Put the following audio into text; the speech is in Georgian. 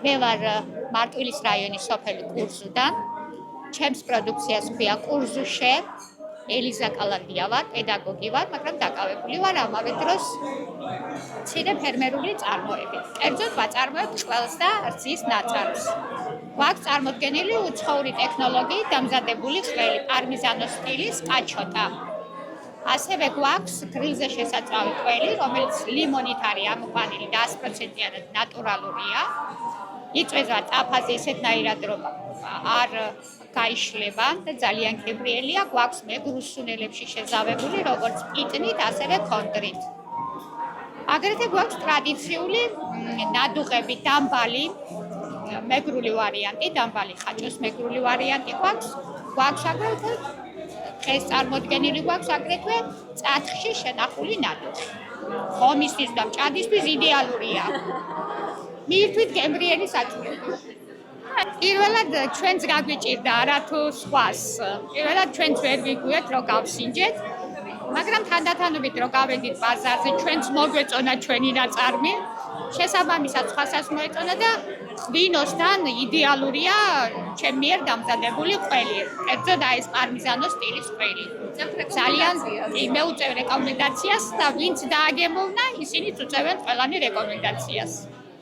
მე ვარ მარტვილის რაიონის სოფელი კურზუდან. ჩემს პროდუქციას ქვია კურზუშე. ელიზა კალანდია ვარ, პედაგოგი ვარ, მაგრამ დაკავებული ვარ ამავე დროს მცირე ფერმერული წარმოებით. კერძოდ ვაწარმოებ ყველს და რძის ნაწარმს. გვაქვს წარმოდგენილი უცხოური ტექნოლოგიით დამზადებული ყველი, პარმიზანოს სტილის კაჩოტა. ასევე გვაქვს გრილზე შესაძლოა ყველი, რომელიც ლიმონით არის ამოყვანილი და 100%-იანად ნატურალურია. იწვევა ტაფაზე ისეთნაირად, რომ არ გაიშლება და ძალიან კებრიელია. გვაქვს მეგრულ სუნელებში შეზავებული, როგორც პიტნით, ასევე კონტრით. აგრეთვე გვაქვს ტრადიციული ნადუღები, დამბალი, მეგრული ვარიანტი, დამბალი ხაჭოს მეგრული ვარიანტი გვაქვს. გვაქვს აგრეთვე დღეს წარმოდგენილი გვაქვს აგრეთვე წათხში შენახული ნადუღი. ხომისთვის და მჭადისთვის იდეალურია. მიირთვით გემრიელი საჭმელი. პირველად ჩვენც გაგვიჭირდა არათუ სხვას. პირველად ჩვენც ვერ ვიგვიეთ რომ გავსინჯეთ, მაგრამ თანდათანობით რომ გავედით ბაზარზე, ჩვენც მოგვეწონა ჩვენი ნაწარმი. შესაბამისად სხვასაც მოეწონა და ღვინოსთან იდეალურია ჩემ მიერ დამზადებული ყველი. კერძოდ აი ეს პარმიზანოს სტილის ყველი. ძალიან მე უწევ რეკომენდაციას და ვინც დააგემოვნა, ისინიც უწევენ ყველანი რეკომენდაციას.